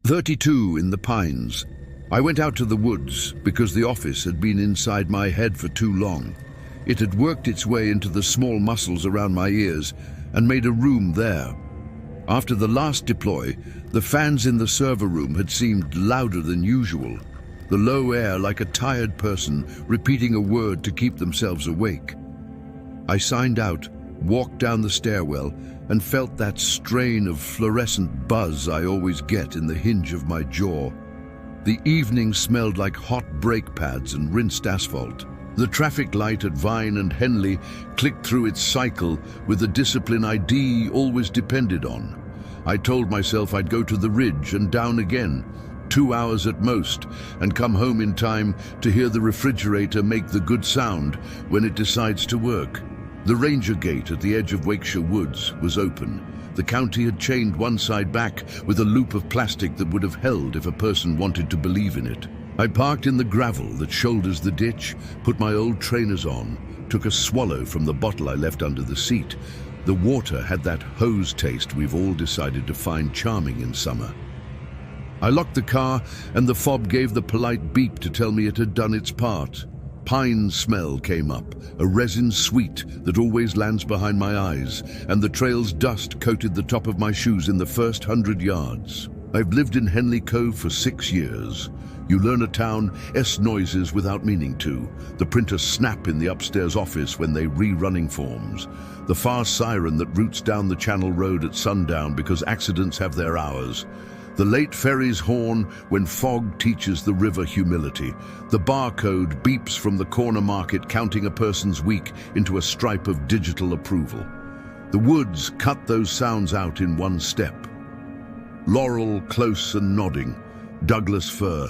32 in the pines. I went out to the woods because the office had been inside my head for too long. It had worked its way into the small muscles around my ears and made a room there. After the last deploy, the fans in the server room had seemed louder than usual, the low air like a tired person repeating a word to keep themselves awake. I signed out, walked down the stairwell, and felt that strain of fluorescent buzz I always get in the hinge of my jaw. The evening smelled like hot brake pads and rinsed asphalt. The traffic light at Vine and Henley clicked through its cycle with the discipline ID always depended on. I told myself I'd go to the ridge and down again, 2 hours at most, and come home in time to hear the refrigerator make the good sound when it decides to work. The ranger gate at the edge of Wakeshire Woods was open. The county had chained one side back with a loop of plastic that would have held if a person wanted to believe in it. I parked in the gravel that shoulders the ditch, put my old trainers on, took a swallow from the bottle I left under the seat. The water had that hose taste we've all decided to find charming in summer. I locked the car and the fob gave the polite beep to tell me it had done its part. Pine smell came up, a resin sweet that always lands behind my eyes, and the trail's dust coated the top of my shoes in the first 100 yards. I've lived in Henley Cove for 6 years. You learn a town noises without meaning to. The printers snap in the upstairs office when they rerunning forms. The far siren that roots down the Channel Road at sundown because accidents have their hours. The late ferry's horn when fog teaches the river humility. The barcode beeps from the corner market counting a person's week into a stripe of digital approval. The woods cut those sounds out in one step. Laurel close and nodding, Douglas fir,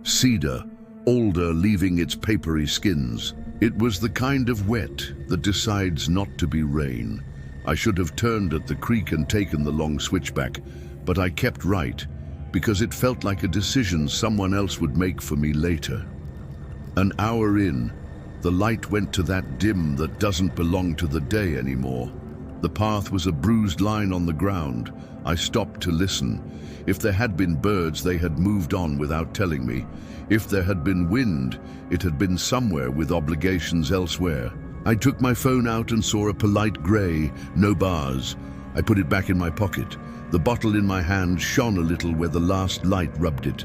cedar, alder leaving its papery skins. It was the kind of wet that decides not to be rain. I should have turned at the creek and taken the long switchback, but I kept right, because it felt like a decision someone else would make for me later. An hour in, the light went to that dim that doesn't belong to the day anymore. The path was a bruised line on the ground. I stopped to listen. If there had been birds, they had moved on without telling me. If there had been wind, it had been somewhere with obligations elsewhere. I took my phone out and saw a polite grey, no bars. I put it back in my pocket. The bottle in my hand shone a little where the last light rubbed it.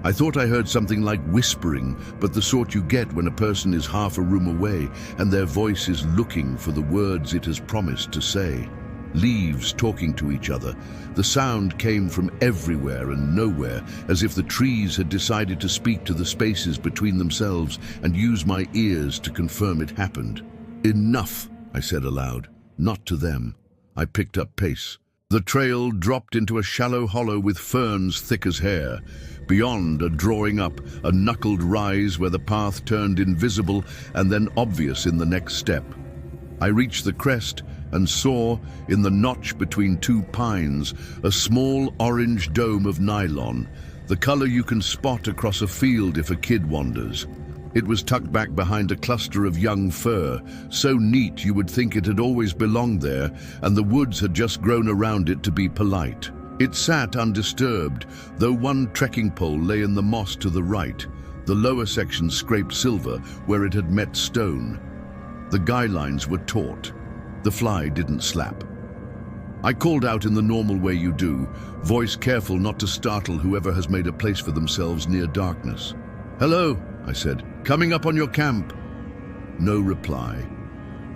I thought I heard something like whispering, but the sort you get when a person is half a room away and their voice is looking for the words it has promised to say. Leaves talking to each other. The sound came from everywhere and nowhere, as if the trees had decided to speak to the spaces between themselves and use my ears to confirm it happened. "Enough," I said aloud, not to them. I picked up pace. The trail dropped into a shallow hollow with ferns thick as hair. Beyond, a drawing up, a knuckled rise where the path turned invisible and then obvious in the next step. I reached the crest and saw, in the notch between two pines, a small orange dome of nylon, the color you can spot across a field if a kid wanders. It was tucked back behind a cluster of young fir, so neat you would think it had always belonged there, and the woods had just grown around it to be polite. It sat undisturbed, though one trekking pole lay in the moss to the right. The lower section scraped silver where it had met stone. The guy lines were taut. The fly didn't slap. I called out in the normal way you do, voice careful not to startle whoever has made a place for themselves near darkness. "Hello," I said. "Coming up on your camp." No reply.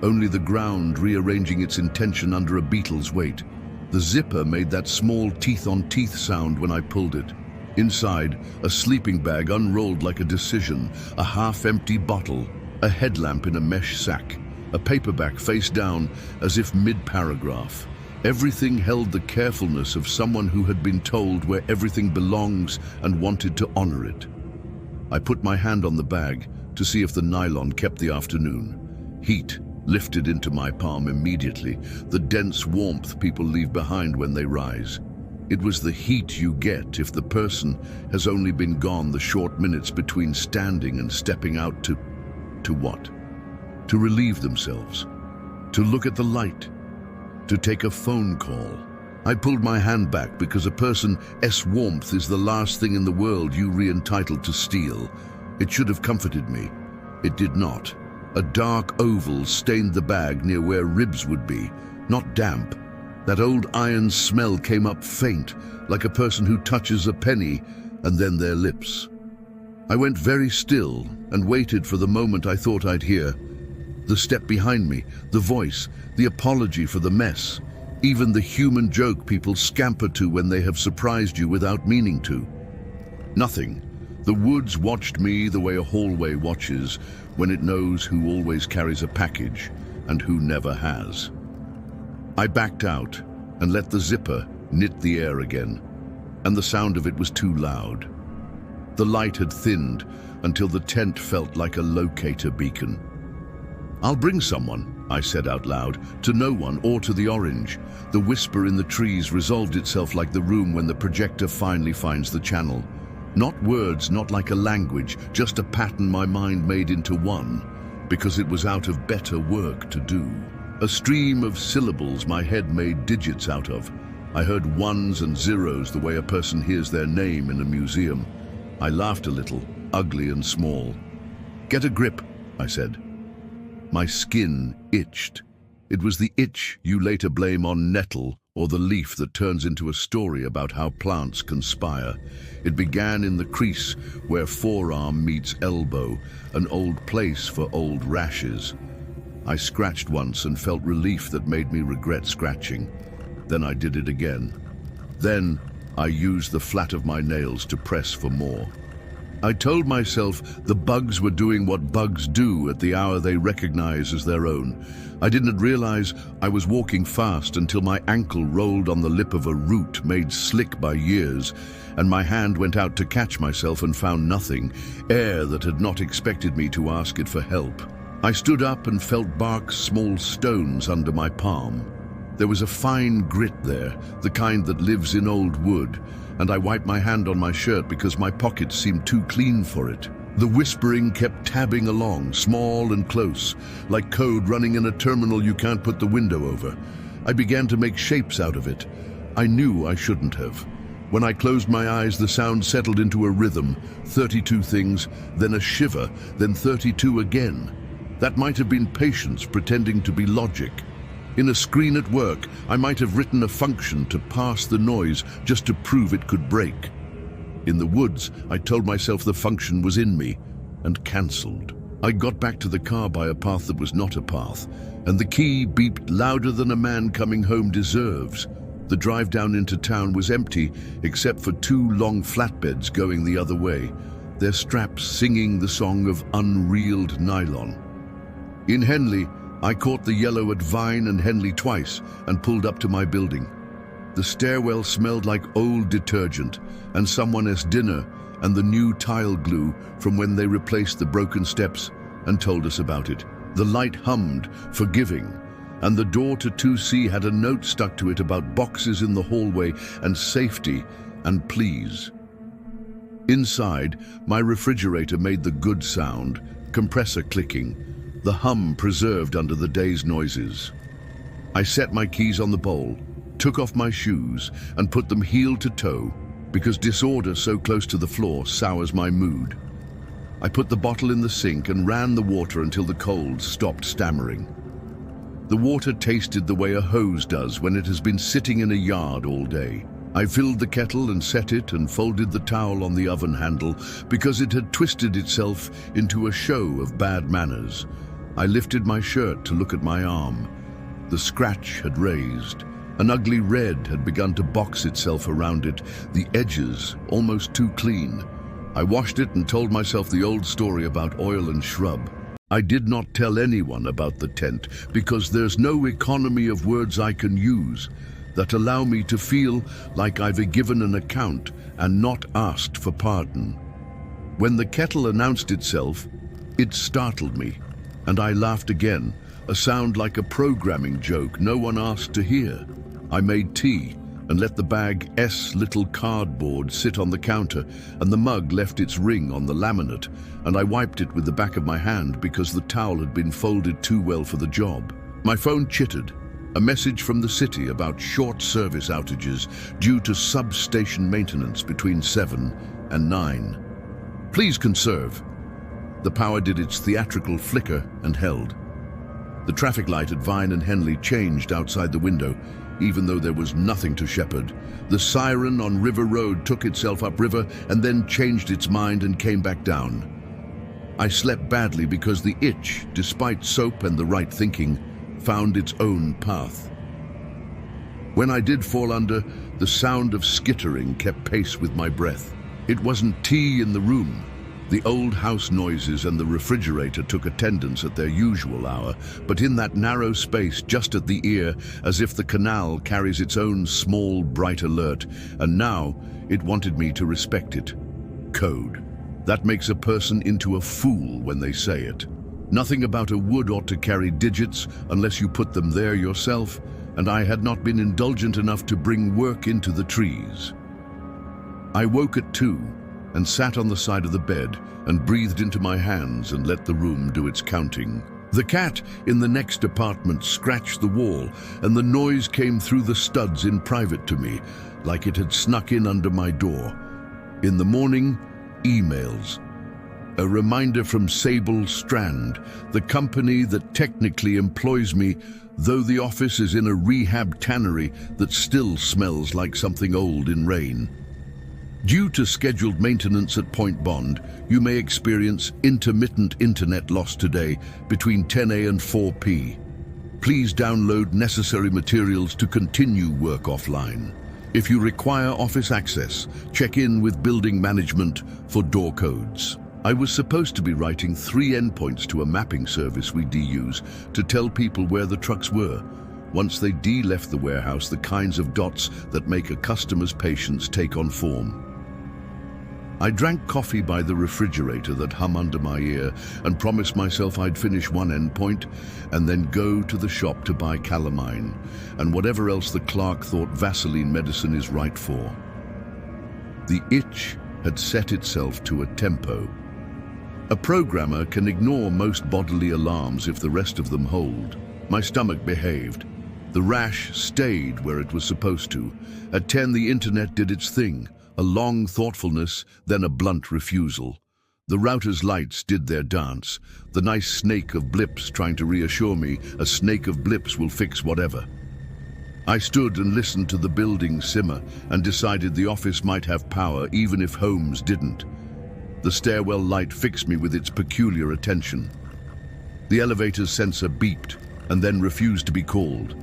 Only the ground rearranging its intention under a beetle's weight. The zipper made that small teeth-on-teeth sound when I pulled it. Inside, a sleeping bag unrolled like a decision, a half-empty bottle, a headlamp in a mesh sack, a paperback face down as if mid-paragraph. Everything held the carefulness of someone who had been told where everything belongs and wanted to honor it. I put my hand on the bag to see if the nylon kept the afternoon. Heat lifted into my palm immediately, the dense warmth people leave behind when they rise. It was the heat you get if the person has only been gone the short minutes between standing and stepping out to what? To relieve themselves, to look at the light, to take a phone call. I pulled my hand back because a person's warmth is the last thing in the world you re-entitled to steal. It should have comforted me. It did not. A dark oval stained the bag near where ribs would be, not damp. That old iron smell came up faint, like a person who touches a penny, and then their lips. I went very still and waited for the moment I thought I'd hear. The step behind me, the voice, the apology for the mess, even the human joke people scamper to when they have surprised you without meaning to. Nothing. The woods watched me the way a hallway watches when it knows who always carries a package and who never has. I backed out and let the zipper knit the air again, and the sound of it was too loud. The light had thinned until the tent felt like a locator beacon. "I'll bring someone," I said out loud, to no one or to the orange. The whisper in the trees resolved itself like the room when the projector finally finds the channel. Not words, not like a language, just a pattern my mind made into one, because it was out of better work to do. A stream of syllables my head made digits out of. I heard ones and zeros the way a person hears their name in a museum. I laughed a little, ugly and small. "Get a grip," I said. My skin itched. It was the itch you later blame on nettle or the leaf that turns into a story about how plants conspire. It began in the crease where forearm meets elbow, an old place for old rashes. I scratched once and felt relief that made me regret scratching. Then I did it again. Then I used the flat of my nails to press for more. I told myself the bugs were doing what bugs do at the hour they recognize as their own. I didn't realize I was walking fast until my ankle rolled on the lip of a root made slick by years, and my hand went out to catch myself and found nothing, air that had not expected me to ask it for help. I stood up and felt bark's small stones under my palm. There was a fine grit there, the kind that lives in old wood, and I wiped my hand on my shirt because my pockets seemed too clean for it. The whispering kept tabbing along, small and close, like code running in a terminal you can't put the window over. I began to make shapes out of it. I knew I shouldn't have. When I closed my eyes, the sound settled into a rhythm, 32 things, then a shiver, then 32 again. That might have been patience pretending to be logic. In a screen at work, I might have written a function to pass the noise just to prove it could break. In the woods, I told myself the function was in me and cancelled. I got back to the car by a path that was not a path, and the key beeped louder than a man coming home deserves. The drive down into town was empty except for 2 long flatbeds going the other way, their straps singing the song of unreeled nylon. In Henley, I caught the yellow at Vine and Henley twice and pulled up to my building. The stairwell smelled like old detergent and someone's dinner and the new tile glue from when they replaced the broken steps and told us about it. The light hummed, forgiving, and the door to 2C had a note stuck to it about boxes in the hallway and safety and please. Inside, my refrigerator made the good sound, compressor clicking, the hum preserved under the day's noises. I set my keys on the bowl, took off my shoes, and put them heel to toe, because disorder so close to the floor sours my mood. I put the bottle in the sink and ran the water until the cold stopped stammering. The water tasted the way a hose does when it has been sitting in a yard all day. I filled the kettle and set it and folded the towel on the oven handle because it had twisted itself into a show of bad manners. I lifted my shirt to look at my arm. The scratch had raised. An ugly red had begun to box itself around it, the edges almost too clean. I washed it and told myself the old story about oil and shrub. I did not tell anyone about the tent because there's no economy of words I can use that allow me to feel like I've given an account and not asked for pardon. When the kettle announced itself, it startled me, and I laughed again, a sound like a programming joke no one asked to hear. I made tea and let the bag's little cardboard sit on the counter, and the mug left its ring on the laminate, and I wiped it with the back of my hand because the towel had been folded too well for the job. My phone chittered. A message from the city about short service outages due to substation maintenance between 7 and 9. Please conserve. The power did its theatrical flicker and held. The traffic light at Vine and Henley changed outside the window, even though there was nothing to shepherd. The siren on River Road took itself upriver and then changed its mind and came back down. I slept badly because the itch, despite soap and the right thinking, found its own path. When I did fall under, the sound of skittering kept pace with my breath. It wasn't tea in the room. The old house noises and the refrigerator took attendance at their usual hour, but in that narrow space just at the ear, as if the canal carries its own small, bright alert, and now it wanted me to respect it. Code. That makes a person into a fool when they say it. Nothing about a wood ought to carry digits unless you put them there yourself, and I had not been indulgent enough to bring work into the trees. I woke at 2 and sat on the side of the bed and breathed into my hands and let the room do its counting. The cat in the next apartment scratched the wall, and the noise came through the studs in private to me, like it had snuck in under my door. In the morning, emails. A reminder from Sable Strand, the company that technically employs me, though the office is in a rehab tannery that still smells like something old in rain. Due to scheduled maintenance at Point Bond, you may experience intermittent internet loss today between 10 a and 4 p. Please download necessary materials to continue work offline. If you require office access, check in with building management for door codes. I was supposed to be writing 3 endpoints to a mapping service we use to tell people where the trucks were. Once they left the warehouse, the kinds of dots that make a customer's patience take on form. I drank coffee by the refrigerator that hum under my ear and promised myself I'd finish 1 endpoint and then go to the shop to buy calamine and whatever else the clerk thought Vaseline medicine is right for. The itch had set itself to a tempo. A programmer can ignore most bodily alarms if the rest of them hold. My stomach behaved. The rash stayed where it was supposed to. At 10, the internet did its thing. A long thoughtfulness, then a blunt refusal. The router's lights did their dance. The nice snake of blips trying to reassure me a snake of blips will fix whatever. I stood and listened to the building simmer and decided the office might have power even if Holmes didn't. The stairwell light fixed me with its peculiar attention. The elevator's sensor beeped and then refused to be called.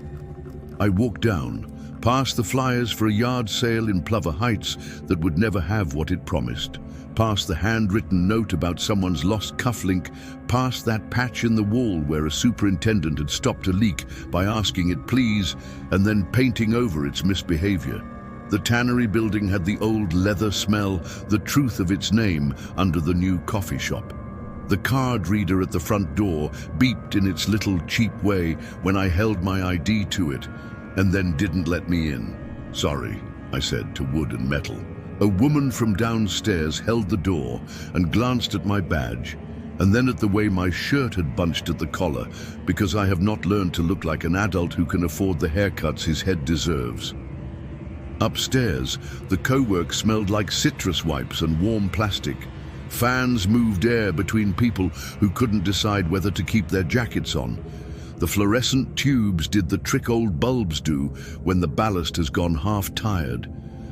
I walked down, past the flyers for a yard sale in Plover Heights that would never have what it promised, past the handwritten note about someone's lost cufflink, past that patch in the wall where a superintendent had stopped a leak by asking it please and then painting over its misbehavior. The tannery building had the old leather smell, the truth of its name, under the new coffee shop. The card reader at the front door beeped in its little cheap way when I held my ID to it, and then didn't let me in. Sorry, I said to wood and metal. A woman from downstairs held the door and glanced at my badge, and then at the way my shirt had bunched at the collar, because I have not learned to look like an adult who can afford the haircuts his head deserves. Upstairs, the co-work smelled like citrus wipes and warm plastic. Fans moved air between people who couldn't decide whether to keep their jackets on. The fluorescent tubes did the trick old bulbs do when the ballast has gone half-tired.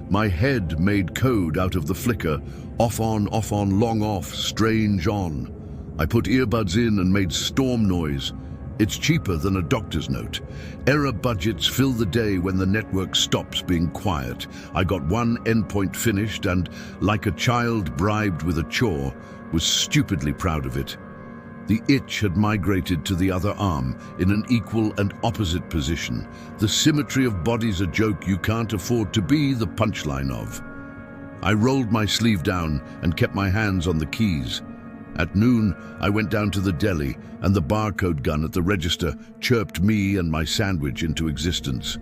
My head made code out of the flicker, off on, long off, strange on. I put earbuds in and made storm noise. It's cheaper than a doctor's note. Error budgets fill the day when the network stops being quiet. I got 1 endpoint finished and, like a child bribed with a chore, was stupidly proud of it. The itch had migrated to the other arm in an equal and opposite position. The symmetry of bodies a joke you can't afford to be the punchline of. I rolled my sleeve down and kept my hands on the keys. At noon, I went down to the deli, and the barcode gun at the register chirped me and my sandwich into existence.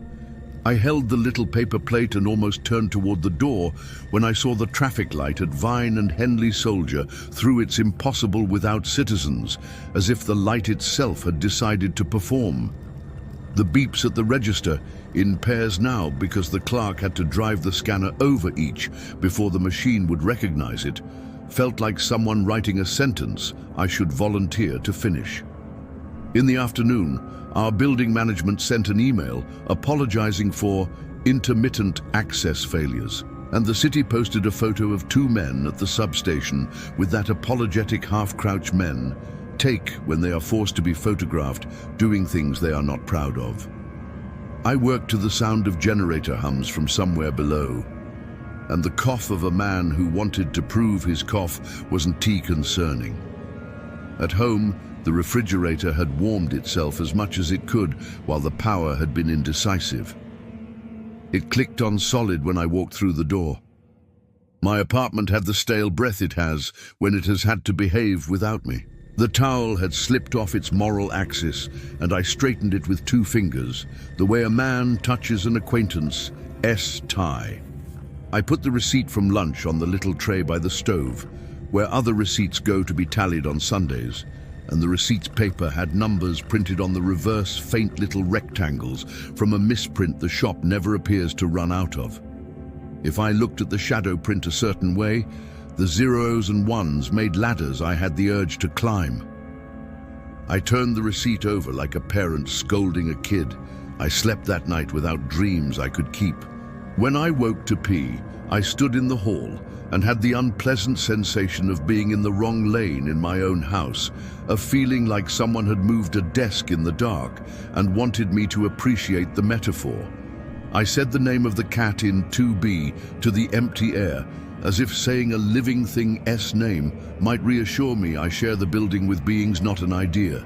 I held the little paper plate and almost turned toward the door when I saw the traffic light at Vine and Henley Soldier through its impossible without citizens, as if the light itself had decided to perform. The beeps at the register, in pairs now because the clerk had to drive the scanner over each before the machine would recognize it, felt like someone writing a sentence I should volunteer to finish. In the afternoon, our building management sent an email apologizing for intermittent access failures, and the city posted a photo of two men at the substation with that apologetic half-crouch men take when they are forced to be photographed doing things they are not proud of. I worked to the sound of generator hums from somewhere below, and the cough of a man who wanted to prove his cough wasn't too concerning. At home, the refrigerator had warmed itself as much as it could while the power had been indecisive. It clicked on solid when I walked through the door. My apartment had the stale breath it has when it has had to behave without me. The towel had slipped off its moral axis, and I straightened it with 2 fingers, the way a man touches an acquaintance, tie. I put the receipt from lunch on the little tray by the stove, where other receipts go to be tallied on Sundays, and the receipt's paper had numbers printed on the reverse, faint little rectangles from a misprint the shop never appears to run out of. If I looked at the shadow print a certain way, the zeros and ones made ladders I had the urge to climb. I turned the receipt over like a parent scolding a kid. I slept that night without dreams I could keep. When I woke to pee, I stood in the hall and had the unpleasant sensation of being in the wrong lane in my own house, a feeling like someone had moved a desk in the dark and wanted me to appreciate the metaphor. I said the name of the cat in 2B to the empty air, as if saying a living thing's name might reassure me I share the building with beings, not an idea.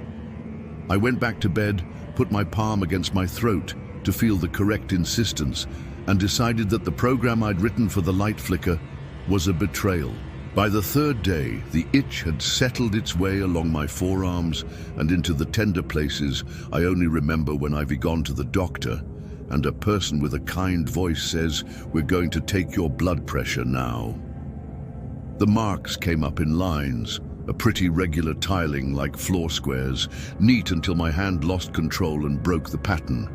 I went back to bed, put my palm against my throat to feel the correct insistence, and decided that the program I'd written for the light flicker was a betrayal. By the 3rd day, the itch had settled its way along my forearms and into the tender places I only remember when I've gone to the doctor, and a person with a kind voice says, "We're going to take your blood pressure now." The marks came up in lines, a pretty regular tiling like floor squares, neat until my hand lost control and broke the pattern.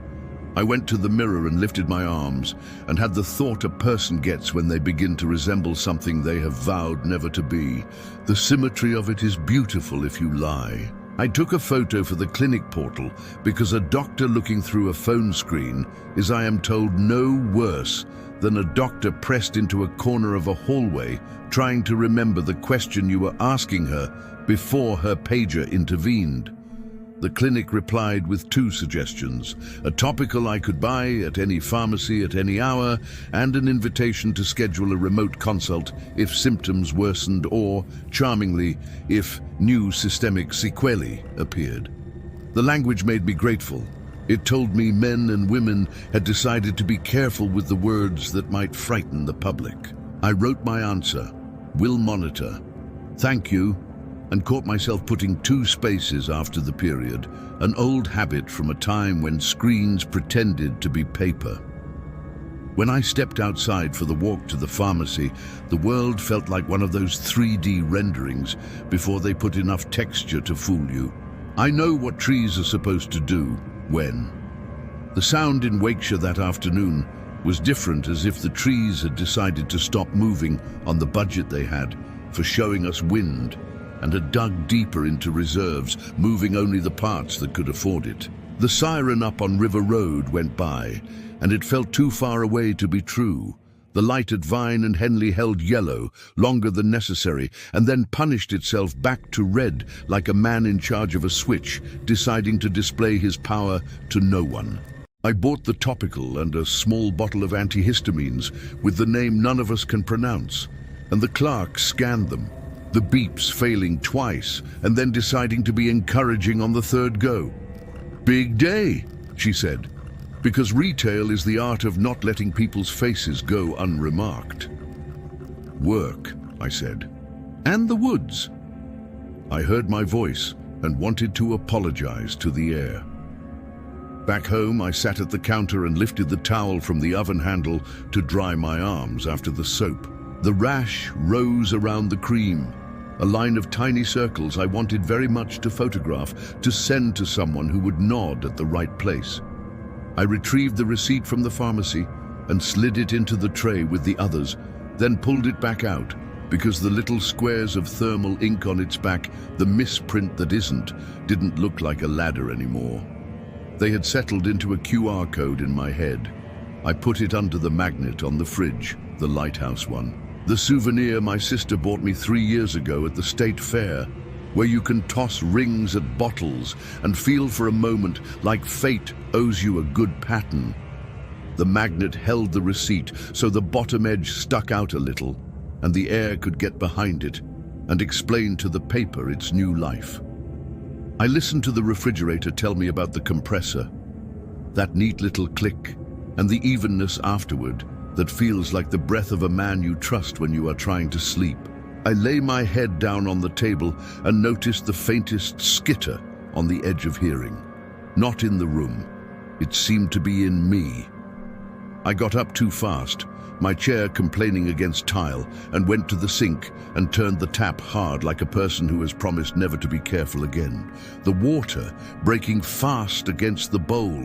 I went to the mirror and lifted my arms, and had the thought a person gets when they begin to resemble something they have vowed never to be. The symmetry of it is beautiful if you lie. I took a photo for the clinic portal because a doctor looking through a phone screen is, I am told, no worse than a doctor pressed into a corner of a hallway trying to remember the question you were asking her before her pager intervened. The clinic replied with 2 suggestions, a topical I could buy at any pharmacy at any hour, and an invitation to schedule a remote consult if symptoms worsened or, charmingly, if new systemic sequelae appeared. The language made me grateful. It told me men and women had decided to be careful with the words that might frighten the public. I wrote my answer, "Will monitor. Thank you," and caught myself putting 2 spaces after the period, an old habit from a time when screens pretended to be paper. When I stepped outside for the walk to the pharmacy, the world felt like one of those 3D renderings before they put enough texture to fool you. I know what trees are supposed to do, when. The sound in Wakeshire that afternoon was different, as if the trees had decided to stop moving on the budget they had for showing us wind, and had dug deeper into reserves, moving only the parts that could afford it. The siren up on River Road went by, and it felt too far away to be true. The light at Vine and Henley held yellow, longer than necessary, and then punished itself back to red like a man in charge of a switch, deciding to display his power to no one. I bought the topical and a small bottle of antihistamines with the name none of us can pronounce, and the clerk scanned them, the beeps failing twice and then deciding to be encouraging on the 3rd go. "Big day," she said, because retail is the art of not letting people's faces go unremarked. "Work," I said, "and the woods." I heard my voice and wanted to apologize to the air. Back home, I sat at the counter and lifted the towel from the oven handle to dry my arms after the soap. The rash rose around the cream, a line of tiny circles I wanted very much to photograph, to send to someone who would nod at the right place. I retrieved the receipt from the pharmacy and slid it into the tray with the others, then pulled it back out because the little squares of thermal ink on its back, the misprint that isn't, didn't look like a ladder anymore. They had settled into a QR code in my head. I put it under the magnet on the fridge, the lighthouse one. The souvenir my sister bought me 3 years ago at the state fair, where you can toss rings at bottles and feel for a moment like fate owes you a good pattern. The magnet held the receipt so the bottom edge stuck out a little, and the air could get behind it and explain to the paper its new life. I listened to the refrigerator tell me about the compressor, that neat little click, and the evenness afterward that feels like the breath of a man you trust when you are trying to sleep. I lay my head down on the table and noticed the faintest skitter on the edge of hearing. Not in the room. It seemed to be in me. I got up too fast, my chair complaining against tile, and went to the sink and turned the tap hard like a person who has promised never to be careful again. The water, breaking fast against the bowl,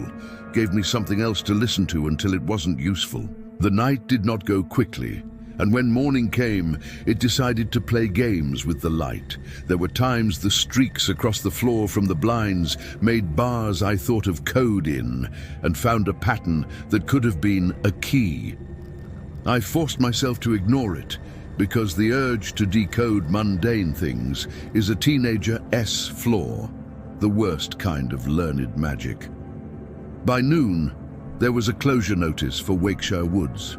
gave me something else to listen to until it wasn't useful. The night did not go quickly, and when morning came, it decided to play games with the light. There were times the streaks across the floor from the blinds made bars I thought of code in, and found a pattern that could have been a key. I forced myself to ignore it, because the urge to decode mundane things is a teenager's flaw, the worst kind of learned magic. By noon, there was a closure notice for Wakeshire Woods.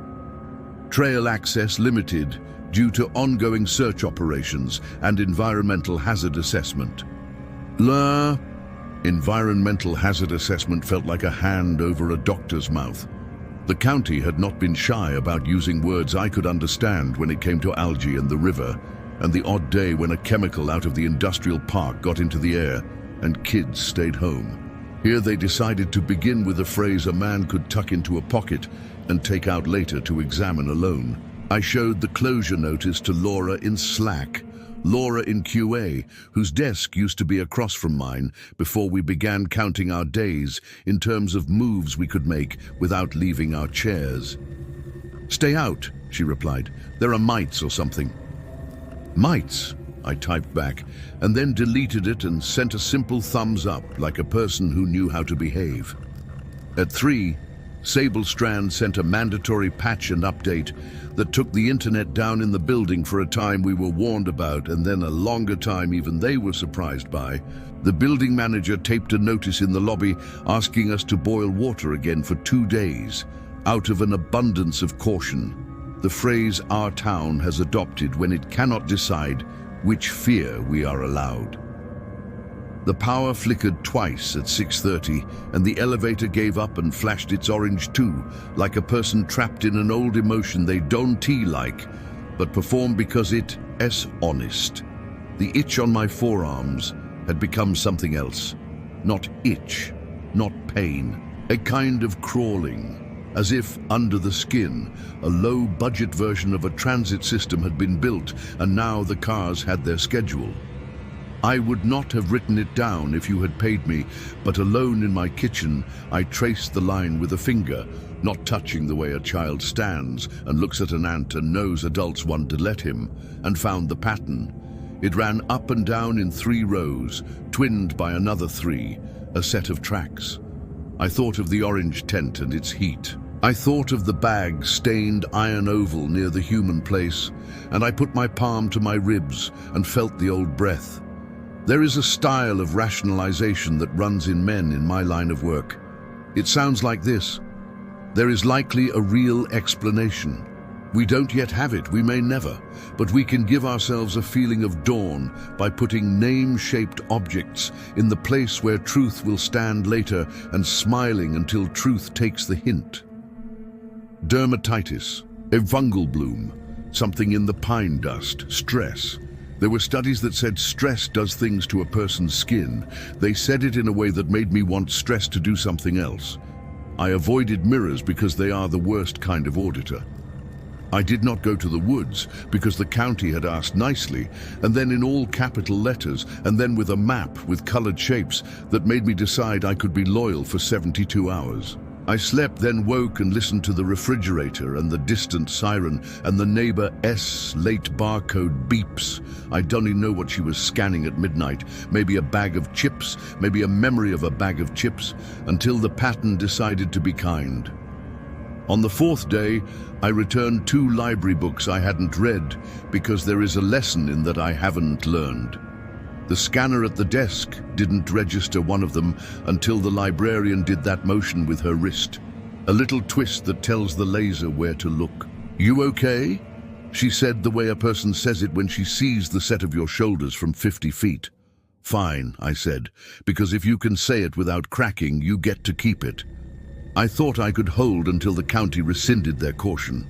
Trail access limited due to ongoing search operations and environmental hazard assessment. Environmental hazard assessment felt like a hand over a doctor's mouth. The county had not been shy about using words I could understand when it came to algae and the river, and the odd day when a chemical out of the industrial park got into the air and kids stayed home. Here they decided to begin with a phrase a man could tuck into a pocket and take out later to examine alone. I showed the closure notice to Laura in Slack, Laura in QA, whose desk used to be across from mine before we began counting our days in terms of moves we could make without leaving our chairs. "Stay out," she replied. "There are mites or something." "Mites?" I typed back, and then deleted it and sent a simple thumbs up like a person who knew how to behave. At 3, Sable Strand sent a mandatory patch and update that took the internet down in the building for a time we were warned about, and then a longer time even they were surprised by. The building manager taped a notice in the lobby asking us to boil water again for 2 days, out of an abundance of caution. The phrase our town has adopted when it cannot decide which fear we are allowed. The power flickered twice at 6:30, and the elevator gave up and flashed its orange too, like a person trapped in an old emotion they don't like, but perform because it's honest. The itch on my forearms had become something else. Not itch, not pain, a kind of crawling. As if, under the skin, a low-budget version of a transit system had been built, and now the cars had their schedule. I would not have written it down if you had paid me, but alone in my kitchen, I traced the line with a finger, not touching the way a child stands and looks at an ant and knows adults want to let him, and found the pattern. It ran up and down in 3 rows, twinned by another 3, a set of tracks. I thought of the orange tent and its heat. I thought of the bag-stained iron oval near the human place, and I put my palm to my ribs and felt the old breath. There is a style of rationalization that runs in men in my line of work. It sounds like this: there is likely a real explanation. We don't yet have it, we may never, but we can give ourselves a feeling of dawn by putting name-shaped objects in the place where truth will stand later and smiling until truth takes the hint. Dermatitis, a fungal bloom, something in the pine dust, stress. There were studies that said stress does things to a person's skin. They said it in a way that made me want stress to do something else. I avoided mirrors because they are the worst kind of auditor. I did not go to the woods because the county had asked nicely, and then in all capital letters, and then with a map with colored shapes that made me decide I could be loyal for 72 hours. I slept, then woke and listened to the refrigerator and the distant siren and the neighbor's late barcode beeps. I don't even know what she was scanning at midnight. Maybe a bag of chips, maybe a memory of a bag of chips, until the pattern decided to be kind. On the fourth day, I returned 2 library books I hadn't read because there is a lesson in that I haven't learned. The scanner at the desk didn't register one of them until the librarian did that motion with her wrist. A little twist that tells the laser where to look. "You okay?" she said, the way a person says it when she sees the set of your shoulders from 50 feet. "Fine," I said, because if you can say it without cracking, you get to keep it. I thought I could hold until the county rescinded their caution.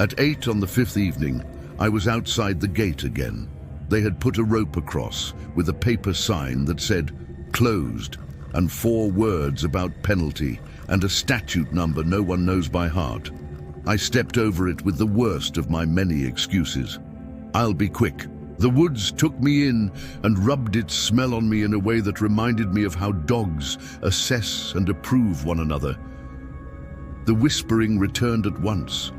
At 8 on the 5th evening, I was outside the gate again. They had put a rope across with a paper sign that said "closed" and 4 words about penalty and a statute number no one knows by heart. I stepped over it with the worst of my many excuses. "I'll be quick." The woods took me in and rubbed its smell on me in a way that reminded me of how dogs assess and approve one another. The whispering returned at once.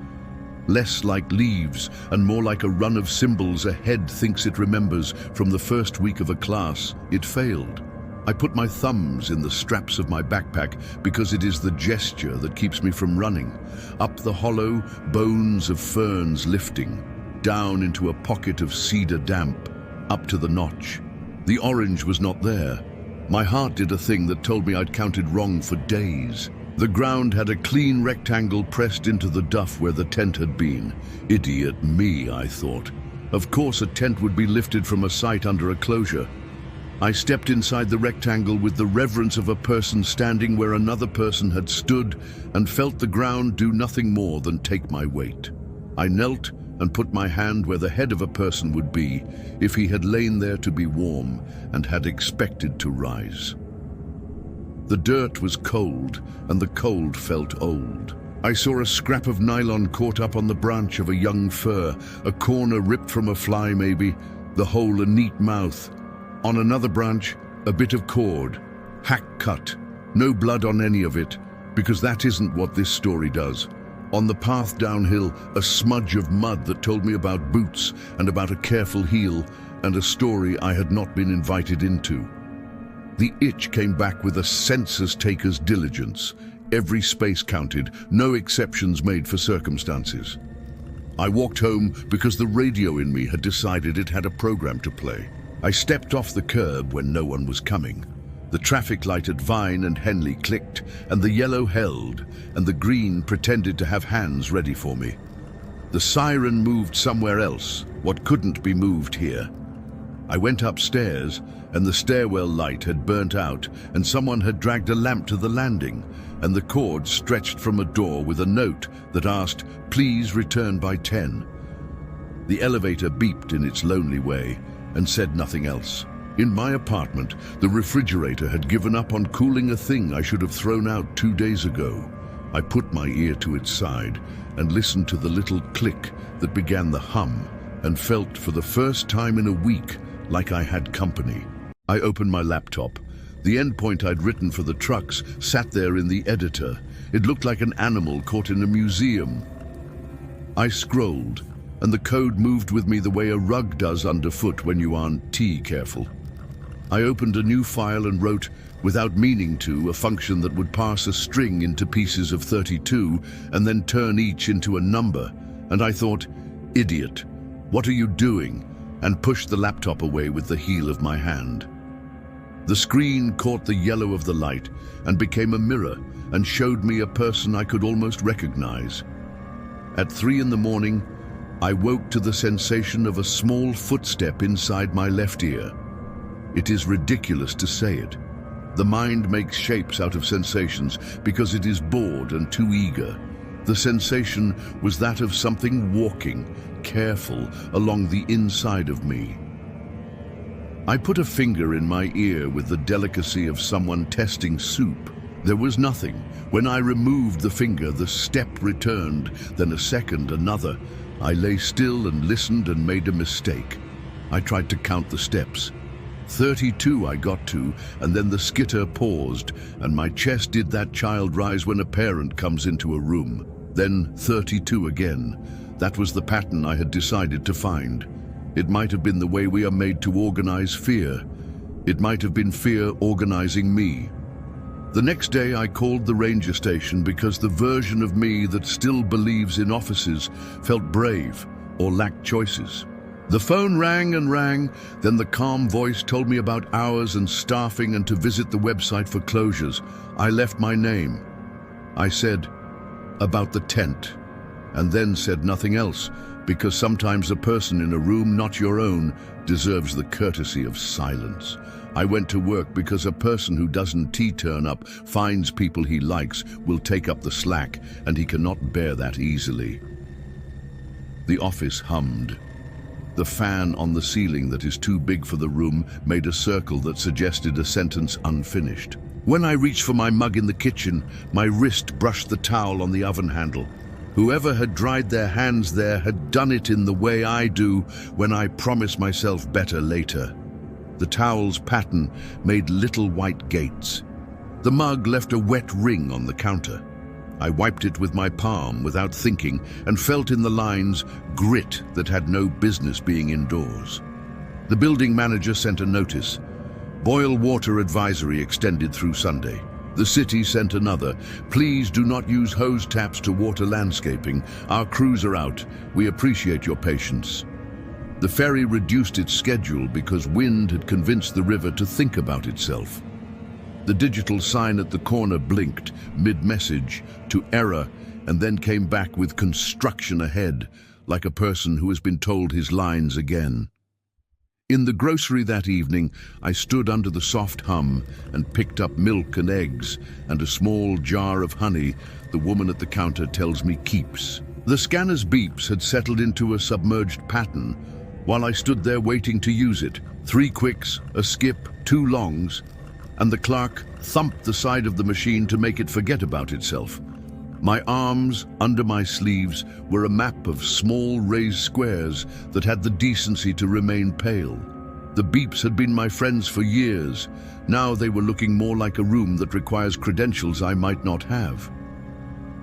Less like leaves and more like a run of symbols a head thinks it remembers from the first week of a class. It failed. I put my thumbs in the straps of my backpack because it is the gesture that keeps me from running. Up the hollow, bones of ferns lifting, down into a pocket of cedar damp, up to the notch. The orange was not there. My heart did a thing that told me I'd counted wrong for days. The ground had a clean rectangle pressed into the duff where the tent had been. Idiot me, I thought. Of course a tent would be lifted from a site under a closure. I stepped inside the rectangle with the reverence of a person standing where another person had stood and felt the ground do nothing more than take my weight. I knelt and put my hand where the head of a person would be if he had lain there to be warm and had expected to rise. The dirt was cold, and the cold felt old. I saw a scrap of nylon caught up on the branch of a young fir, a corner ripped from a fly maybe, the whole a neat mouth. On another branch, a bit of cord, hack cut, no blood on any of it, because that isn't what this story does. On the path downhill, a smudge of mud that told me about boots and about a careful heel and a story I had not been invited into. The itch came back with a census-taker's diligence. Every space counted, no exceptions made for circumstances. I walked home because the radio in me had decided it had a program to play. I stepped off the curb when no one was coming. The traffic light at Vine and Henley clicked, and the yellow held, and the green pretended to have hands ready for me. The siren moved somewhere else, what couldn't be moved here. I went upstairs, and the stairwell light had burnt out, and someone had dragged a lamp to the landing, and the cord stretched from a door with a note that asked, "Please return by 10." The elevator beeped in its lonely way and said nothing else. In my apartment, the refrigerator had given up on cooling a thing I should have thrown out 2 days ago. I put my ear to its side and listened to the little click that began the hum and felt for the first time in a week like I had company. I opened my laptop. The endpoint I'd written for the trucks sat there in the editor. It looked like an animal caught in a museum. I scrolled, and the code moved with me the way a rug does underfoot when you aren't careful. I opened a new file and wrote, without meaning to, a function that would pass a string into pieces of 32 and then turn each into a number. And I thought, idiot, what are you doing? And pushed the laptop away with the heel of my hand. The screen caught the yellow of the light and became a mirror and showed me a person I could almost recognize. At 3 in the morning, I woke to the sensation of a small footstep inside my left ear. It is ridiculous to say it. The mind makes shapes out of sensations because it is bored and too eager. The sensation was that of something walking, careful, along the inside of me. I put a finger in my ear with the delicacy of someone testing soup. There was nothing. When I removed the finger, the step returned, then a second, another. I lay still and listened and made a mistake. I tried to count the steps. 32 I got to, and then the skitter paused, and my chest did that child rise when a parent comes into a room. Then 32 again. That was the pattern I had decided to find. It might have been the way we are made to organize fear. It might have been fear organizing me. The next day I called the ranger station because the version of me that still believes in offices felt brave or lacked choices. The phone rang and rang, then the calm voice told me about hours and staffing and to visit the website for closures. I left my name. I said, about the tent, and then said nothing else, because sometimes a person in a room not your own deserves the courtesy of silence. I went to work because a person who doesn't turn up, finds people he likes, will take up the slack, and he cannot bear that easily. The office hummed. The fan on the ceiling that is too big for the room made a circle that suggested a sentence unfinished. When I reached for my mug in the kitchen, my wrist brushed the towel on the oven handle. Whoever had dried their hands there had done it in the way I do when I promise myself better later. The towel's pattern made little white gates. The mug left a wet ring on the counter. I wiped it with my palm without thinking and felt in the lines grit that had no business being indoors. The building manager sent a notice. Boil water advisory extended through Sunday. The city sent another. Please do not use hose taps to water landscaping. Our crews are out. We appreciate your patience. The ferry reduced its schedule because wind had convinced the river to think about itself. The digital sign at the corner blinked, mid-message, to error, and then came back with construction ahead, like a person who has been told his lines again. In the grocery that evening, I stood under the soft hum and picked up milk and eggs and a small jar of honey the woman at the counter tells me keeps. The scanner's beeps had settled into a submerged pattern while I stood there waiting to use it. 3 quicks, a skip, 2 longs, and the clerk thumped the side of the machine to make it forget about itself. My arms, under my sleeves, were a map of small raised squares that had the decency to remain pale. The beeps had been my friends for years. Now they were looking more like a room that requires credentials I might not have.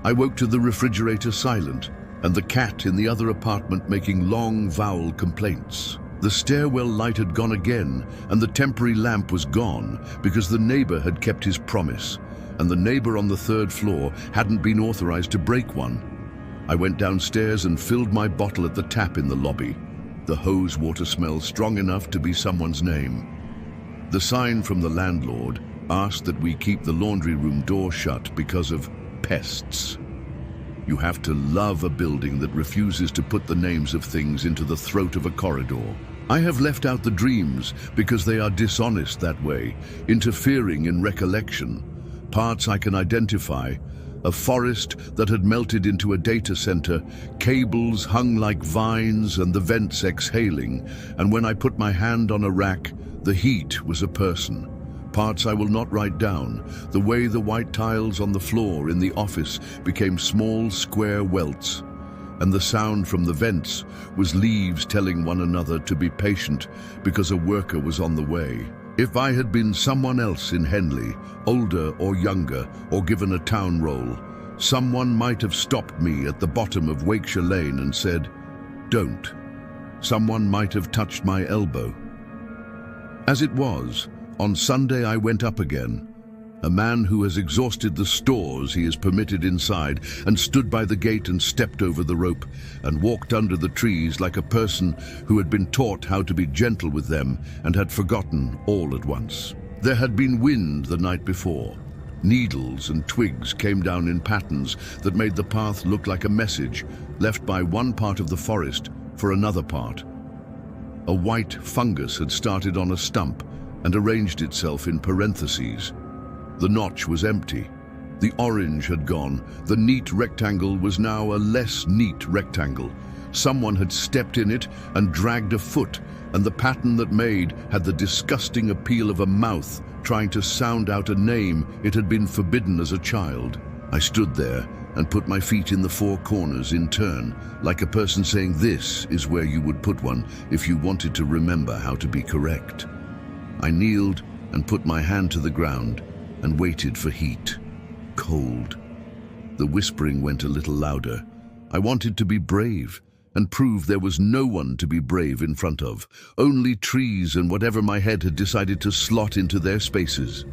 I woke to the refrigerator silent, and the cat in the other apartment making long vowel complaints. The stairwell light had gone again, and the temporary lamp was gone because the neighbor had kept his promise, and the neighbor on the 3rd floor hadn't been authorized to break one. I went downstairs and filled my bottle at the tap in the lobby. The hose water smelled strong enough to be someone's name. The sign from the landlord asked that we keep the laundry room door shut because of pests. You have to love a building that refuses to put the names of things into the throat of a corridor. I have left out the dreams because they are dishonest that way, interfering in recollection. Parts I can identify, a forest that had melted into a data center, cables hung like vines and the vents exhaling, and when I put my hand on a rack, the heat was a person. Parts I will not write down, the way the white tiles on the floor in the office became small square welts, and the sound from the vents was leaves telling one another to be patient because a worker was on the way. If I had been someone else in Henley, older or younger, or given a town role, someone might have stopped me at the bottom of Wakeshire Lane and said, "Don't." Someone might have touched my elbow. As it was, on Sunday I went up again. A man who has exhausted the stores he is permitted inside and stood by the gate and stepped over the rope and walked under the trees like a person who had been taught how to be gentle with them and had forgotten all at once. There had been wind the night before. Needles and twigs came down in patterns that made the path look like a message left by one part of the forest for another part. A white fungus had started on a stump and arranged itself in parentheses. The notch was empty. The orange had gone. The neat rectangle was now a less neat rectangle. Someone had stepped in it and dragged a foot, and the pattern that made had the disgusting appeal of a mouth trying to sound out a name it had been forbidden as a child. I stood there and put my feet in the 4 corners in turn, like a person saying this is where you would put one if you wanted to remember how to be correct. I kneeled and put my hand to the ground and waited for heat. Cold. The whispering went a little louder. I wanted to be brave and prove there was no one to be brave in front of, only trees and whatever my head had decided to slot into their spaces.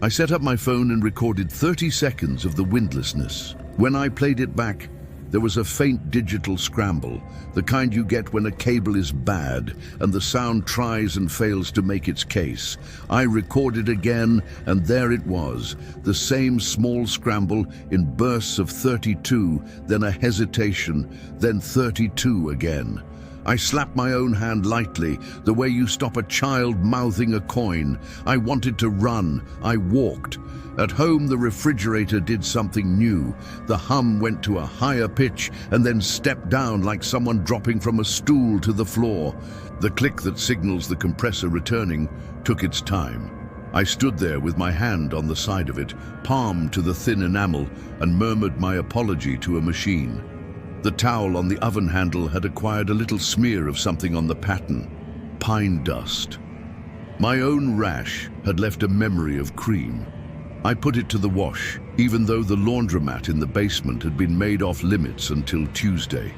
I set up my phone and recorded 30 seconds of the windlessness. When I played it back, there was a faint digital scramble, the kind you get when a cable is bad and the sound tries and fails to make its case. I recorded again, and there it was, the same small scramble in bursts of 32, then a hesitation, then 32 again. I slapped my own hand lightly, the way you stop a child mouthing a coin. I wanted to run. I walked. At home, the refrigerator did something new. The hum went to a higher pitch and then stepped down like someone dropping from a stool to the floor. The click that signals the compressor returning took its time. I stood there with my hand on the side of it, palm to the thin enamel, and murmured my apology to a machine. The towel on the oven handle had acquired a little smear of something on the pattern. Pine dust. My own rash had left a memory of cream. I put it to the wash, even though the laundromat in the basement had been made off limits until Tuesday.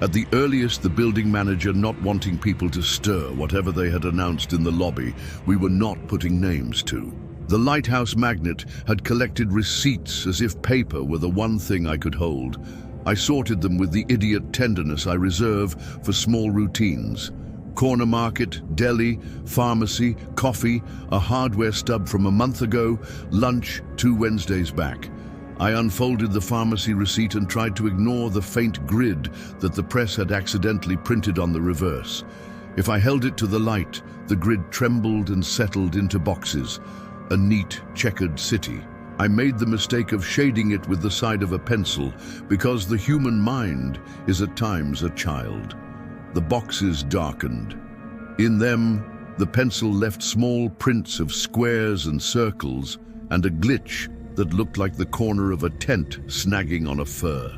At the earliest, the building manager not wanting people to stir whatever they had announced in the lobby, we were not putting names to. The lighthouse magnet had collected receipts as if paper were the one thing I could hold. I sorted them with the idiot tenderness I reserve for small routines. Corner market, deli, pharmacy, coffee, a hardware stub from a month ago, lunch 2 Wednesdays back. I unfolded the pharmacy receipt and tried to ignore the faint grid that the press had accidentally printed on the reverse. If I held it to the light, the grid trembled and settled into boxes, a neat, checkered city. I made the mistake of shading it with the side of a pencil because the human mind is at times a child. The boxes darkened. In them, the pencil left small prints of squares and circles and a glitch that looked like the corner of a tent snagging on a fur.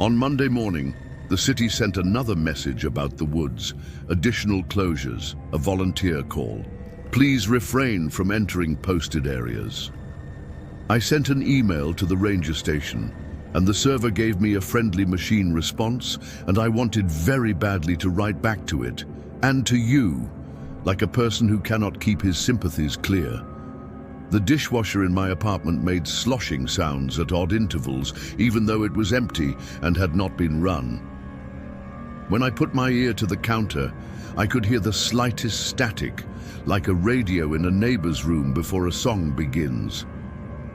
On Monday morning, the city sent another message about the woods, additional closures, a volunteer call. Please refrain from entering posted areas. I sent an email to the ranger station, and the server gave me a friendly machine response, and I wanted very badly to write back to it, and to you, like a person who cannot keep his sympathies clear. The dishwasher in my apartment made sloshing sounds at odd intervals, even though it was empty and had not been run. When I put my ear to the counter, I could hear the slightest static, like a radio in a neighbor's room before a song begins.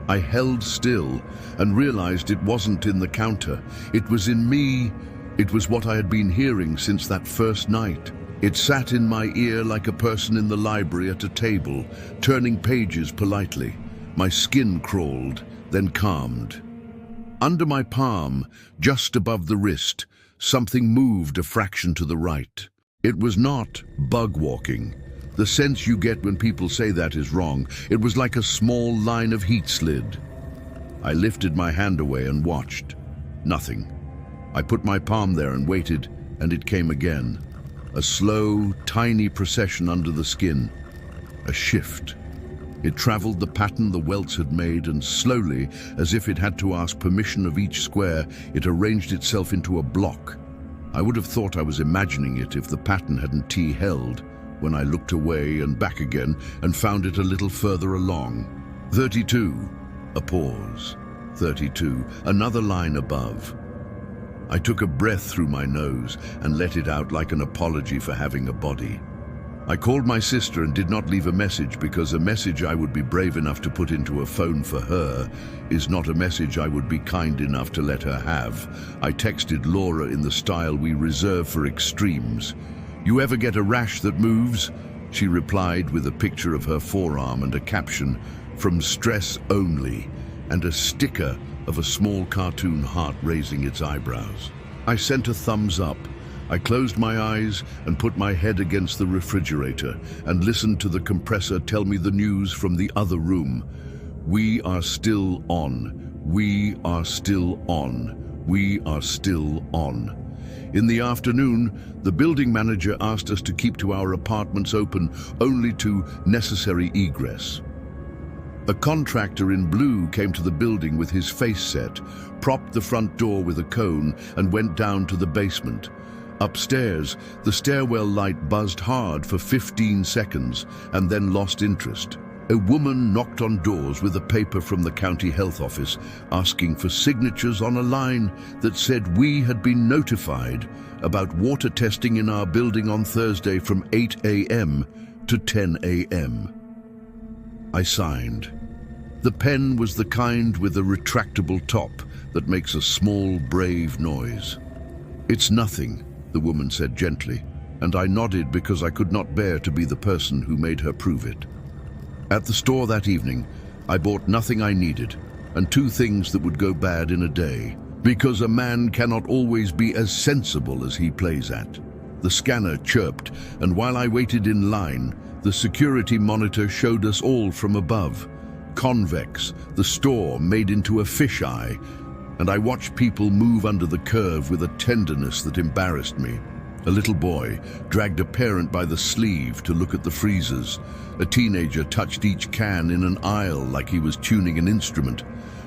I held still and realized it wasn't in the counter. It was in me. It was what I had been hearing since that first night. It sat in my ear like a person in the library at a table, turning pages politely. My skin crawled, then calmed. Under my palm, just above the wrist, something moved a fraction to the right. It was not bug walking. The sense you get when people say that is wrong. It was like a small line of heat slid. I lifted my hand away and watched. Nothing. I put my palm there and waited, and it came again. A slow, tiny procession under the skin. A shift. It traveled the pattern the welts had made, and slowly, as if it had to ask permission of each square, it arranged itself into a block. I would have thought I was imagining it if the pattern hadn't T-held, when I looked away and back again and found it a little further along. 32. A pause. 32. Another line above. I took a breath through my nose and let it out like an apology for having a body. I called my sister and did not leave a message because a message I would be brave enough to put into a phone for her is not a message I would be kind enough to let her have. I texted Laura in the style we reserve for extremes. You ever get a rash that moves? She replied with a picture of her forearm and a caption, from stress only, and a sticker of a small cartoon heart raising its eyebrows. I sent a thumbs up. I closed my eyes and put my head against the refrigerator and listened to the compressor tell me the news from the other room. We are still on. We are still on. We are still on. In the afternoon, the building manager asked us to keep to our apartments open only to necessary egress. A contractor in blue came to the building with his face set, propped the front door with a cone, and went down to the basement. Upstairs, the stairwell light buzzed hard for 15 seconds and then lost interest. A woman knocked on doors with a paper from the county health office asking for signatures on a line that said we had been notified about water testing in our building on Thursday from 8 a.m. to 10 a.m. I signed. The pen was the kind with a retractable top that makes a small, brave noise. "It's nothing," the woman said gently, and I nodded because I could not bear to be the person who made her prove it. At the store that evening, I bought nothing I needed, and 2 things that would go bad in a day, because a man cannot always be as sensible as he plays at. The scanner chirped, and while I waited in line, the security monitor showed us all from above. Convex, the store made into a fisheye, and I watched people move under the curve with a tenderness that embarrassed me. A little boy dragged a parent by the sleeve to look at the freezers. A teenager touched each can in an aisle like he was tuning an instrument.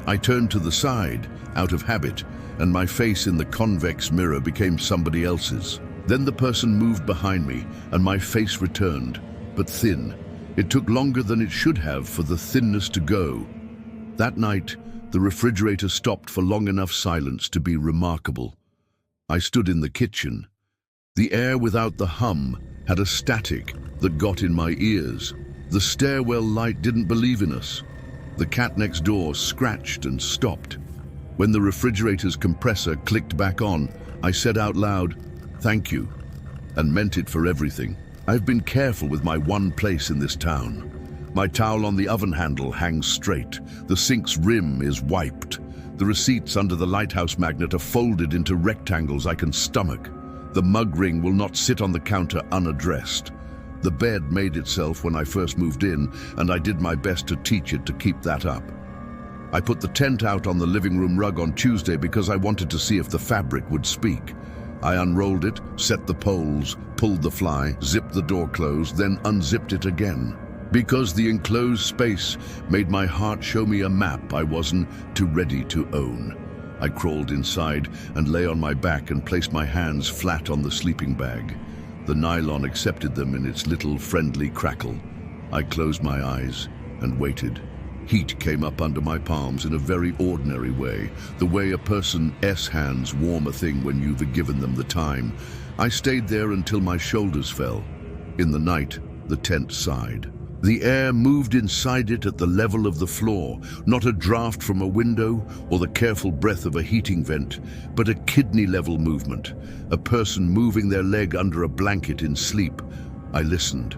I turned to the side, out of habit, and my face in the convex mirror became somebody else's. Then the person moved behind me, and my face returned, but thin. It took longer than it should have for the thinness to go. That night, the refrigerator stopped for long enough silence to be remarkable. I stood in the kitchen. The air without the hum had a static that got in my ears. The stairwell light didn't believe in us. The cat next door scratched and stopped. When the refrigerator's compressor clicked back on, I said out loud, "Thank you," and meant it for everything. I've been careful with my one place in this town. My towel on the oven handle hangs straight. The sink's rim is wiped. The receipts under the lighthouse magnet are folded into rectangles I can stomach. The mug ring will not sit on the counter unaddressed. The bed made itself when I first moved in, and I did my best to teach it to keep that up. I put the tent out on the living room rug on Tuesday because I wanted to see if the fabric would speak. I unrolled it, set the poles, pulled the fly, zipped the door closed, then unzipped it again. Because the enclosed space made my heart show me a map I wasn't too ready to own. I crawled inside and lay on my back and placed my hands flat on the sleeping bag. The nylon accepted them in its little friendly crackle. I closed my eyes and waited. Heat came up under my palms in a very ordinary way, the way a person's hands warm a thing when you've given them the time. I stayed there until my shoulders fell. In the night, the tent sighed. The air moved inside it at the level of the floor, not a draft from a window or the careful breath of a heating vent, but a kidney-level movement, a person moving their leg under a blanket in sleep. I listened.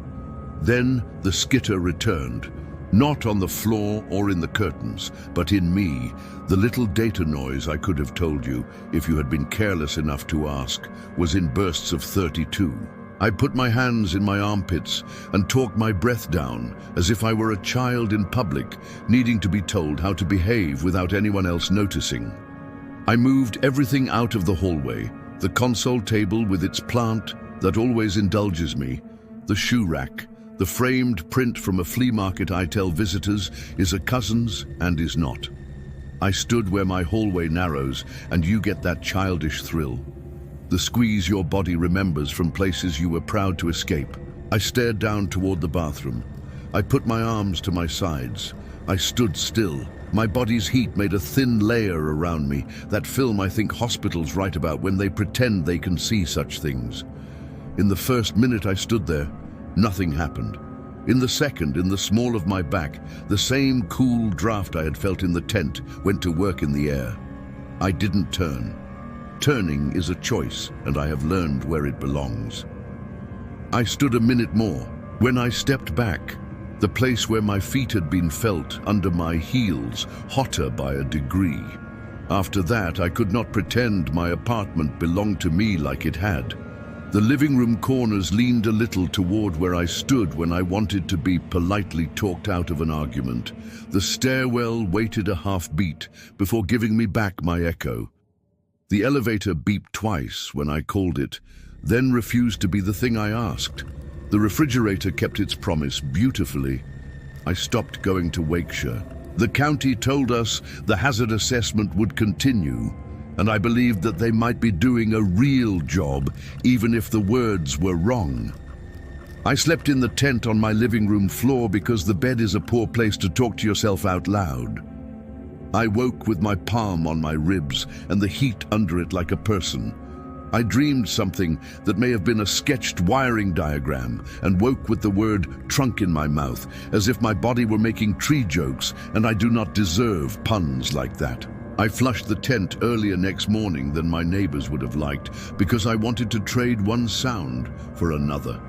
Then the skitter returned. Not on the floor or in the curtains, but in me, the little data noise I could have told you, if you had been careless enough to ask, was in bursts of 32. I put my hands in my armpits and talked my breath down, as if I were a child in public, needing to be told how to behave without anyone else noticing. I moved everything out of the hallway, the console table with its plant that always indulges me, the shoe rack, the framed print from a flea market I tell visitors is a cousin's and is not. I stood where my hallway narrows and you get that childish thrill. The squeeze your body remembers from places you were proud to escape. I stared down toward the bathroom. I put my arms to my sides. I stood still. My body's heat made a thin layer around me, that film I think hospitals write about when they pretend they can see such things. In the first minute I stood there, nothing happened. In the second, in the small of my back, the same cool draft I had felt in the tent went to work in the air. I didn't turn. Turning is a choice, and I have learned where it belongs. I stood a minute more. When I stepped back, the place where my feet had been felt under my heels, hotter by a degree. After that, I could not pretend my apartment belonged to me like it had. The living room corners leaned a little toward where I stood when I wanted to be politely talked out of an argument. The stairwell waited a half beat before giving me back my echo. The elevator beeped twice when I called it, then refused to be the thing I asked. The refrigerator kept its promise beautifully. I stopped going to Wakeshire. The county told us the hazard assessment would continue, and I believed that they might be doing a real job, even if the words were wrong. I slept in the tent on my living room floor because the bed is a poor place to talk to yourself out loud. I woke with my palm on my ribs and the heat under it like a person. I dreamed something that may have been a sketched wiring diagram and woke with the word trunk in my mouth, as if my body were making tree jokes, and I do not deserve puns like that. I flushed the tent earlier next morning than my neighbors would have liked because I wanted to trade one sound for another.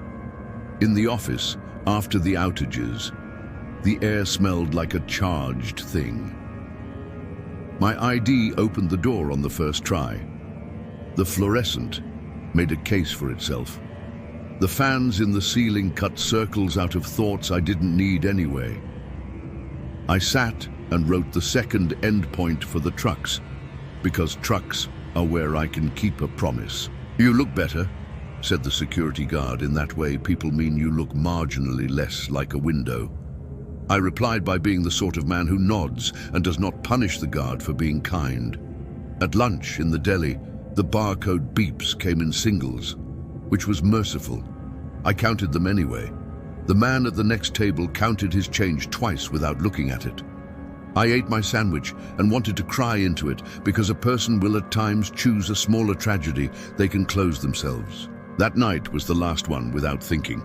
In the office, after the outages, the air smelled like a charged thing. My ID opened the door on the first try. The fluorescent made a case for itself. The fans in the ceiling cut circles out of thoughts I didn't need anyway. I sat and wrote the second endpoint for the trucks, because trucks are where I can keep a promise. "You look better," said the security guard. In that way, people mean you look marginally less like a window. I replied by being the sort of man who nods and does not punish the guard for being kind. At lunch in the deli, the barcode beeps came in singles, which was merciful. I counted them anyway. The man at the next table counted his change twice without looking at it. I ate my sandwich and wanted to cry into it because a person will at times choose a smaller tragedy they can close themselves. That night was the last one without thinking.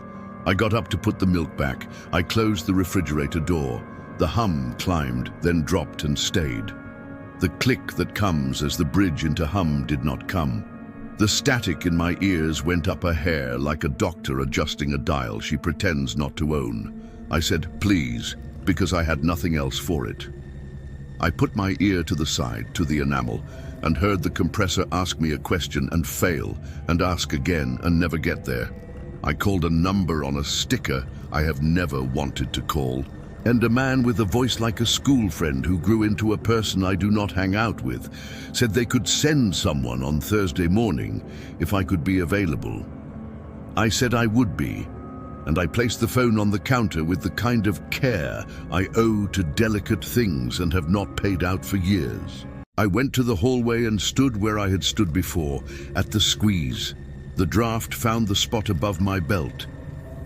I got up to put the milk back. I closed the refrigerator door. The hum climbed, then dropped and stayed. The click that comes as the bridge into hum did not come. The static in my ears went up a hair like a doctor adjusting a dial she pretends not to own. I said, "Please," because I had nothing else for it. I put my ear to the side, to the enamel, and heard the compressor ask me a question and fail, and ask again and never get there. I called a number on a sticker I have never wanted to call, and a man with a voice like a school friend who grew into a person I do not hang out with said they could send someone on Thursday morning if I could be available. I said I would be, and I placed the phone on the counter with the kind of care I owe to delicate things and have not paid out for years. I went to the hallway and stood where I had stood before, at the squeeze. The draft found the spot above my belt.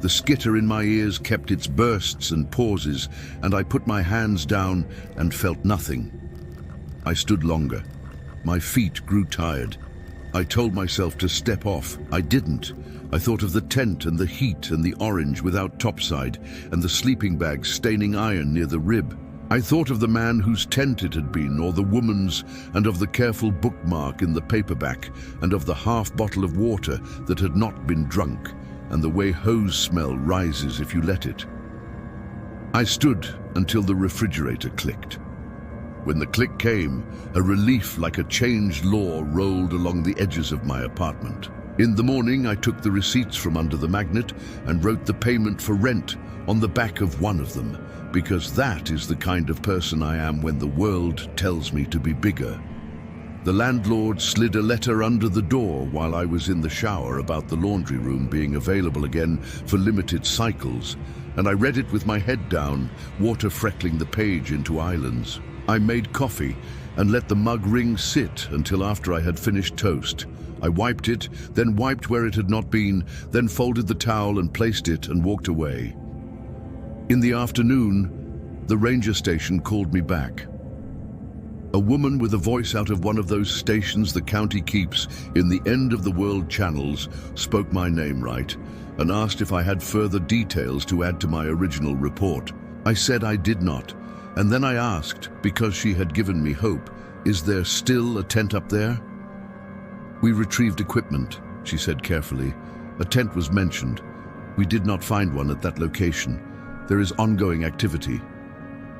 The skitter in my ears kept its bursts and pauses, and I put my hands down and felt nothing. I stood longer. My feet grew tired. I told myself to step off. I didn't. I thought of the tent and the heat and the orange without topside and the sleeping bag staining iron near the rib. I thought of the man whose tent it had been, or the woman's, and of the careful bookmark in the paperback, and of the half bottle of water that had not been drunk, and the way hose smell rises if you let it. I stood until the refrigerator clicked. When the click came, a relief like a changed law rolled along the edges of my apartment. In the morning, I took the receipts from under the magnet and wrote the payment for rent on the back of one of them, because that is the kind of person I am when the world tells me to be bigger. The landlord slid a letter under the door while I was in the shower about the laundry room being available again for limited cycles, and I read it with my head down, water freckling the page into islands. I made coffee and let the mug ring sit until after I had finished toast. I wiped it, then wiped where it had not been, then folded the towel and placed it and walked away. In the afternoon, the ranger station called me back. A woman with a voice out of one of those stations the county keeps in the end of the world channels spoke my name right and asked if I had further details to add to my original report. I said I did not, and then I asked, because she had given me hope, "Is there still a tent up there?" "We retrieved equipment," she said carefully. "A tent was mentioned. We did not find one at that location. There is ongoing activity."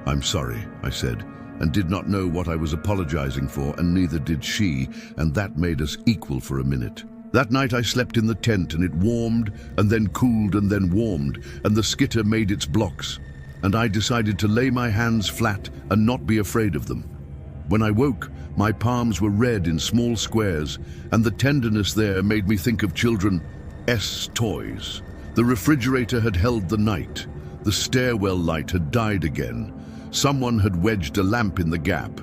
"I'm sorry," I said, and did not know what I was apologizing for, and neither did she, and that made us equal for a minute. That night I slept in the tent, and it warmed, and then cooled, and then warmed, and the skitter made its blocks, and I decided to lay my hands flat and not be afraid of them. When I woke, my palms were red in small squares, and the tenderness there made me think of children's toys. The refrigerator had held the night. The stairwell light had died again. Someone had wedged a lamp in the gap.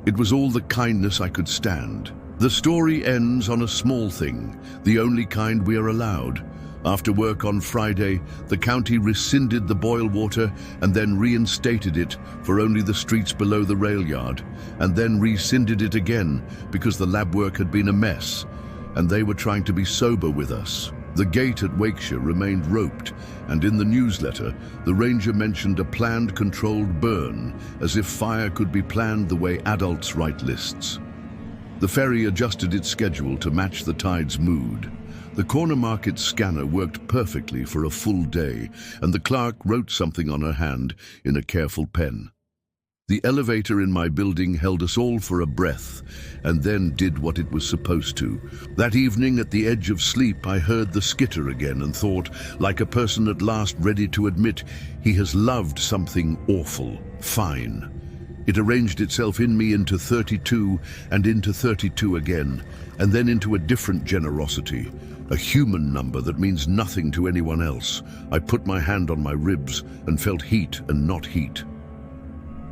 It was all the kindness I could stand. The story ends on a small thing, the only kind we are allowed. After work on Friday, the county rescinded the boil water and then reinstated it for only the streets below the rail yard, and then rescinded it again because the lab work had been a mess, and they were trying to be sober with us. The gate at Wakeshire remained roped, and in the newsletter, the ranger mentioned a planned controlled burn, as if fire could be planned the way adults write lists. The ferry adjusted its schedule to match the tide's mood. The corner market scanner worked perfectly for a full day, and the clerk wrote something on her hand in a careful pen. The elevator in my building held us all for a breath, and then did what it was supposed to. That evening, at the edge of sleep, I heard the skitter again and thought, like a person at last ready to admit he has loved something awful, fine. It arranged itself in me into 32 and into 32 again, and then into a different generosity, a human number that means nothing to anyone else. I put my hand on my ribs and felt heat and not heat.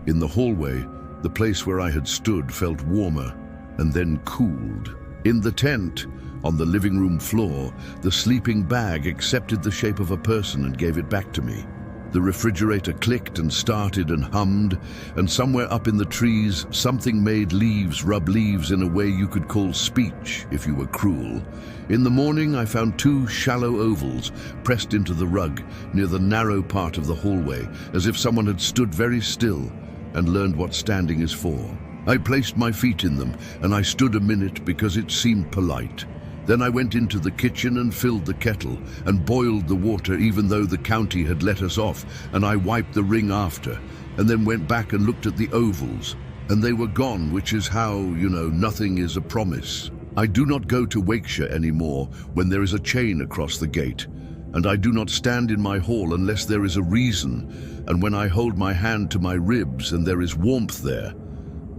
In the hallway, the place where I had stood felt warmer and then cooled. In the tent, on the living room floor, the sleeping bag accepted the shape of a person and gave it back to me. The refrigerator clicked and started and hummed, and somewhere up in the trees, something made leaves rub leaves in a way you could call speech if you were cruel. In the morning, I found two shallow ovals pressed into the rug near the narrow part of the hallway, as if someone had stood very still and learned what standing is for. I placed my feet in them, and I stood a minute because it seemed polite. Then I went into the kitchen and filled the kettle and boiled the water even though the county had let us off, and I wiped the ring after, and then went back and looked at the ovals, and they were gone, which is how, nothing is a promise. I do not go to Wakeshire anymore when there is a chain across the gate, and I do not stand in my hall unless there is a reason, and when I hold my hand to my ribs and there is warmth there,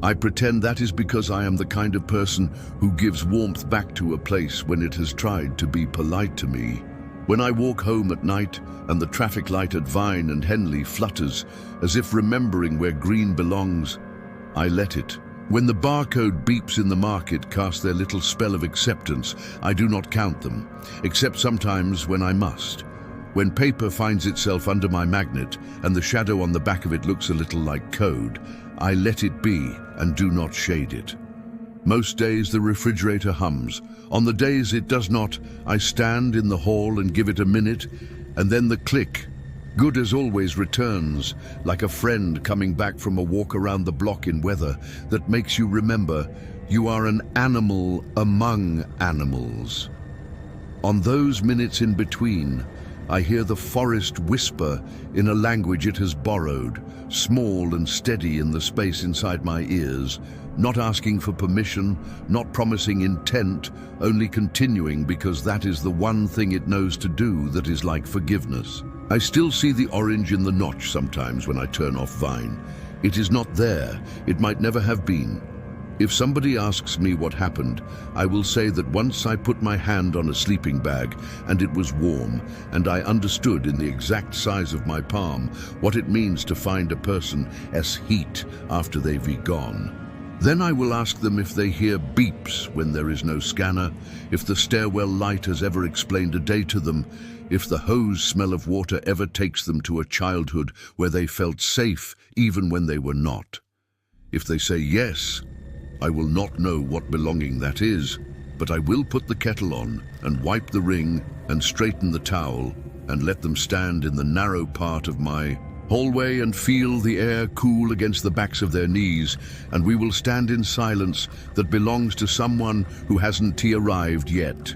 I pretend that is because I am the kind of person who gives warmth back to a place when it has tried to be polite to me. When I walk home at night and the traffic light at Vine and Henley flutters, as if remembering where green belongs, I let it. When the barcode beeps in the market cast their little spell of acceptance, I do not count them, except sometimes when I must. When paper finds itself under my magnet and the shadow on the back of it looks a little like code, I let it be and do not shade it. Most days the refrigerator hums. On the days it does not, I stand in the hall and give it a minute, and then the click, good as always, returns, like a friend coming back from a walk around the block in weather that makes you remember you are an animal among animals. On those minutes in between, I hear the forest whisper in a language it has borrowed, small and steady in the space inside my ears, not asking for permission, not promising intent, only continuing because that is the one thing it knows to do that is like forgiveness. I still see the orange in the notch sometimes when I turn off Vine. It is not there. It might never have been. If somebody asks me what happened, I will say that once I put my hand on a sleeping bag and it was warm, and I understood in the exact size of my palm what it means to find a person's heat after they've be gone. Then I will ask them if they hear beeps when there is no scanner, if the stairwell light has ever explained a day to them, if the hose smell of water ever takes them to a childhood where they felt safe even when they were not. If they say yes, I will not know what belonging that is, but I will put the kettle on and wipe the ring and straighten the towel and let them stand in the narrow part of my hallway and feel the air cool against the backs of their knees, and we will stand in silence that belongs to someone who hasn't arrived yet.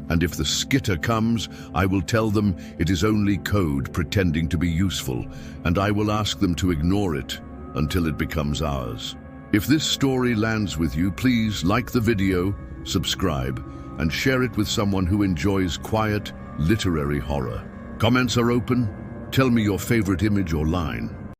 And if the skitter comes, I will tell them it is only code pretending to be useful, and I will ask them to ignore it until it becomes ours. If this story lands with you, please like the video, subscribe, and share it with someone who enjoys quiet, literary horror. Comments are open. Tell me your favorite image or line.